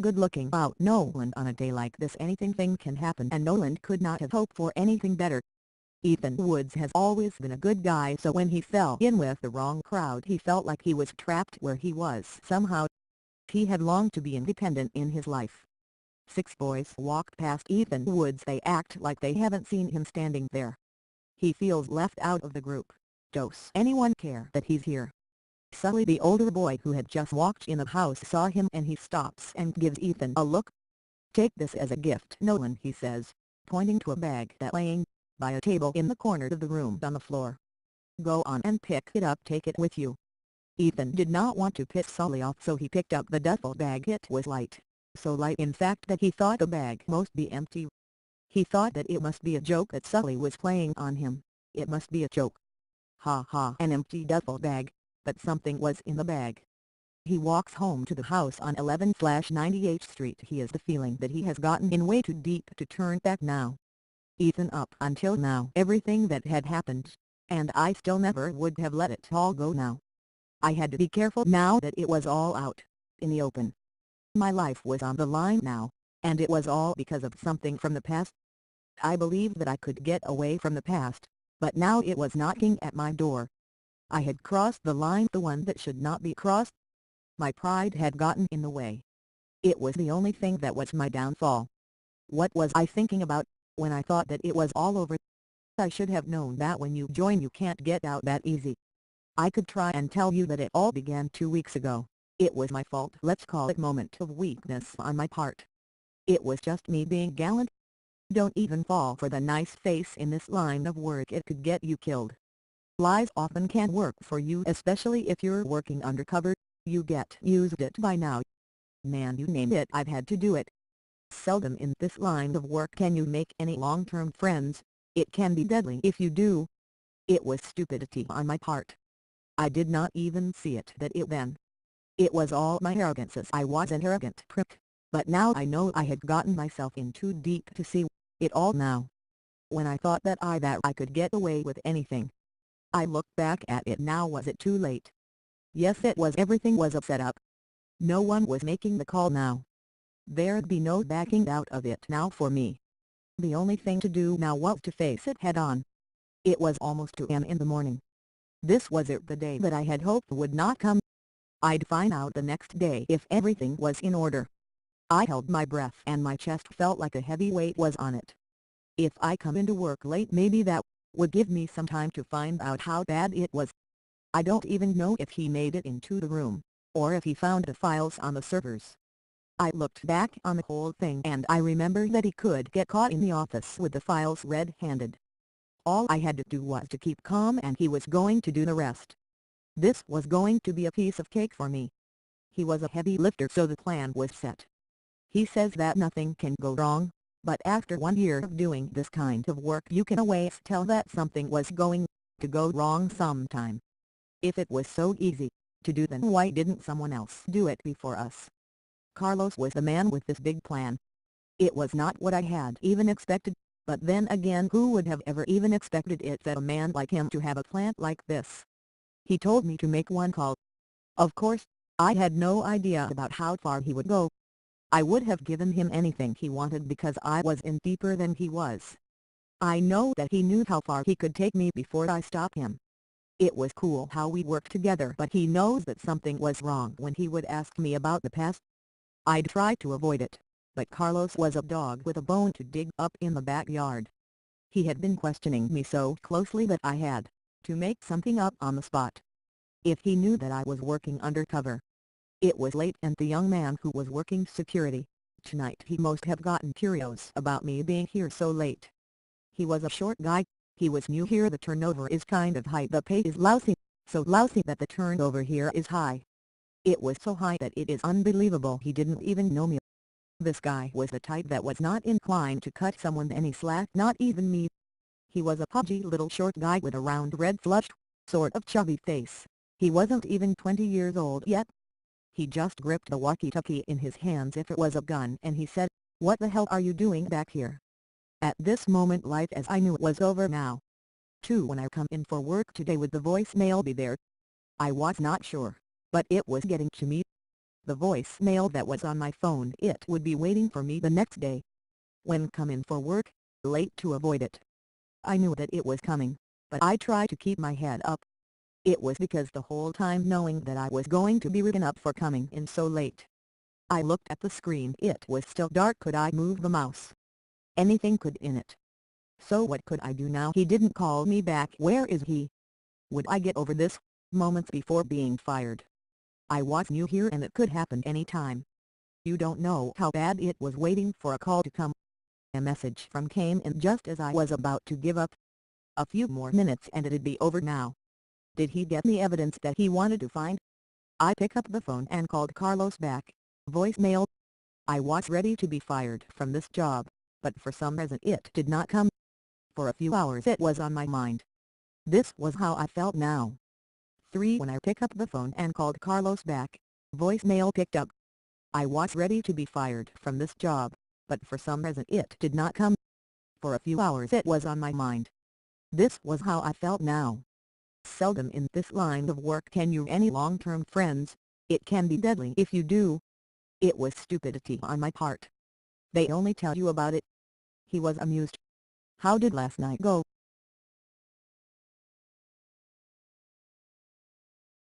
good looking out Nolan on a day like this. Anything can happen, and Nolan could not have hoped for anything better. Ethan Woods has always been a good guy, so when he fell in with the wrong crowd he felt like he was trapped where he was somehow. He had longed to be independent in his life. 6 boys walk past Ethan Woods. They act like they haven't seen him standing there. He feels left out of the group. Does anyone care that he's here? Sully, the older boy who had just walked in the house, saw him and he stops and gives Ethan a look. "Take this as a gift, Nolan," he says, pointing to a bag that laying by a table in the corner of the room on the floor. "Go on and pick it up, take it with you." Ethan did not want to piss Sully off, so he picked up the duffel bag. It was light, so light in fact that he thought the bag must be empty. He thought that it must be a joke that Sully was playing on him. It must be a joke. Ha ha, an empty duffel bag, but something was in the bag. He walks home to the house on 11/98th Street. He has the feeling that he has gotten in way too deep to turn back now. "Ethan, up until now everything that had happened, and I still never would have let it all go now. I had to be careful now that it was all out, in the open. My life was on the line now, and it was all because of something from the past. I believed that I could get away from the past, but now it was knocking at my door. I had crossed the line, the one that should not be crossed. My pride had gotten in the way. It was the only thing that was my downfall. What was I thinking about, when I thought that it was all over? I should have known that when you join you can't get out that easy. I could try and tell you that it all began 2 weeks ago. It was my fault. Let's call it moment of weakness on my part. It was just me being gallant. Don't even fall for the nice face in this line of work. It could get you killed. Lies often can work for you, especially if you're working undercover. You get used it by now. Man, you name it, I've had to do it. Seldom in this line of work can you make any long-term friends. It can be deadly if you do. It was stupidity on my part. I did not even see it then. It was all my arrogance, as I was an arrogant prick. But now I know I had gotten myself in too deep to see it all now. When I thought that I could get away with anything. I look back at it now. Was it too late? Yes, it was. Everything was a setup. No one was making the call now. There'd be no backing out of it now for me. The only thing to do now was to face it head on. It was almost 2 a.m. in the morning. This was it, the day that I had hoped would not come. I'd find out the next day if everything was in order. I held my breath and my chest felt like a heavy weight was on it. If I come into work late, maybe that would give me some time to find out how bad it was. I don't even know if he made it into the room, or if he found the files on the servers. I looked back on the whole thing and I remember that he could get caught in the office with the files red-handed. All I had to do was to keep calm and he was going to do the rest. This was going to be a piece of cake for me. He was a heavy lifter, so the plan was set. He says that nothing can go wrong, but after 1 year of doing this kind of work you can always tell that something was going to go wrong sometime. If it was so easy to do, then why didn't someone else do it before us? Carlos was the man with this big plan. It was not what I had even expected, but then again, who would have ever even expected it, that a man like him to have a plan like this? He told me to make one call. Of course, I had no idea about how far he would go. I would have given him anything he wanted because I was in deeper than he was. I know that he knew how far he could take me before I stopped him. It was cool how we worked together, but he knows that something was wrong when he would ask me about the past. I'd try to avoid it, but Carlos was a dog with a bone to dig up in the backyard. He had been questioning me so closely that I had to make something up on the spot. If he knew that I was working undercover. It was late and the young man who was working security tonight, he must have gotten curious about me being here so late. He was a short guy. He was new here. The turnover is kind of high. The pay is lousy, so lousy that the turnover here is high. It was so high that it is unbelievable he didn't even know me. This guy was the type that was not inclined to cut someone any slack, not even me. He was a pudgy little short guy with a round red flushed, sort of chubby face. He wasn't even 20 years old yet. He just gripped the walkie-talkie in his hands if it was a gun and he said, "What the hell are you doing back here?" At this moment, life as I knew it was over now. When I come in for work today, would the voicemail be there? I was not sure, but it was getting to me. The voicemail that was on my phone, it would be waiting for me the next day. When coming for work, late to avoid it. I knew that it was coming, but I tried to keep my head up. It was because the whole time knowing that I was going to be written up for coming in so late. I looked at the screen, it was still dark. Could I move the mouse? Anything could in it. So what could I do now? He didn't call me back. Where is he? Would I get over this? Moments before being fired. I was new here and it could happen any time. You don't know how bad it was waiting for a call to come. A message from came in just as I was about to give up. A few more minutes and it'd be over now. Did he get the evidence that he wanted to find? I picked up the phone and called Carlos back. Voicemail. I was ready to be fired from this job, but for some reason it did not come. For a few hours it was on my mind. This was how I felt now. 3. When I picked up the phone and called Carlos back, voicemail picked up. I was ready to be fired from this job, but for some reason it did not come. For a few hours it was on my mind. This was how I felt now. Seldom in this line of work can you any long-term friends. It can be deadly if you do. It was stupidity on my part. They only tell you about it. He was amused. How did last night go?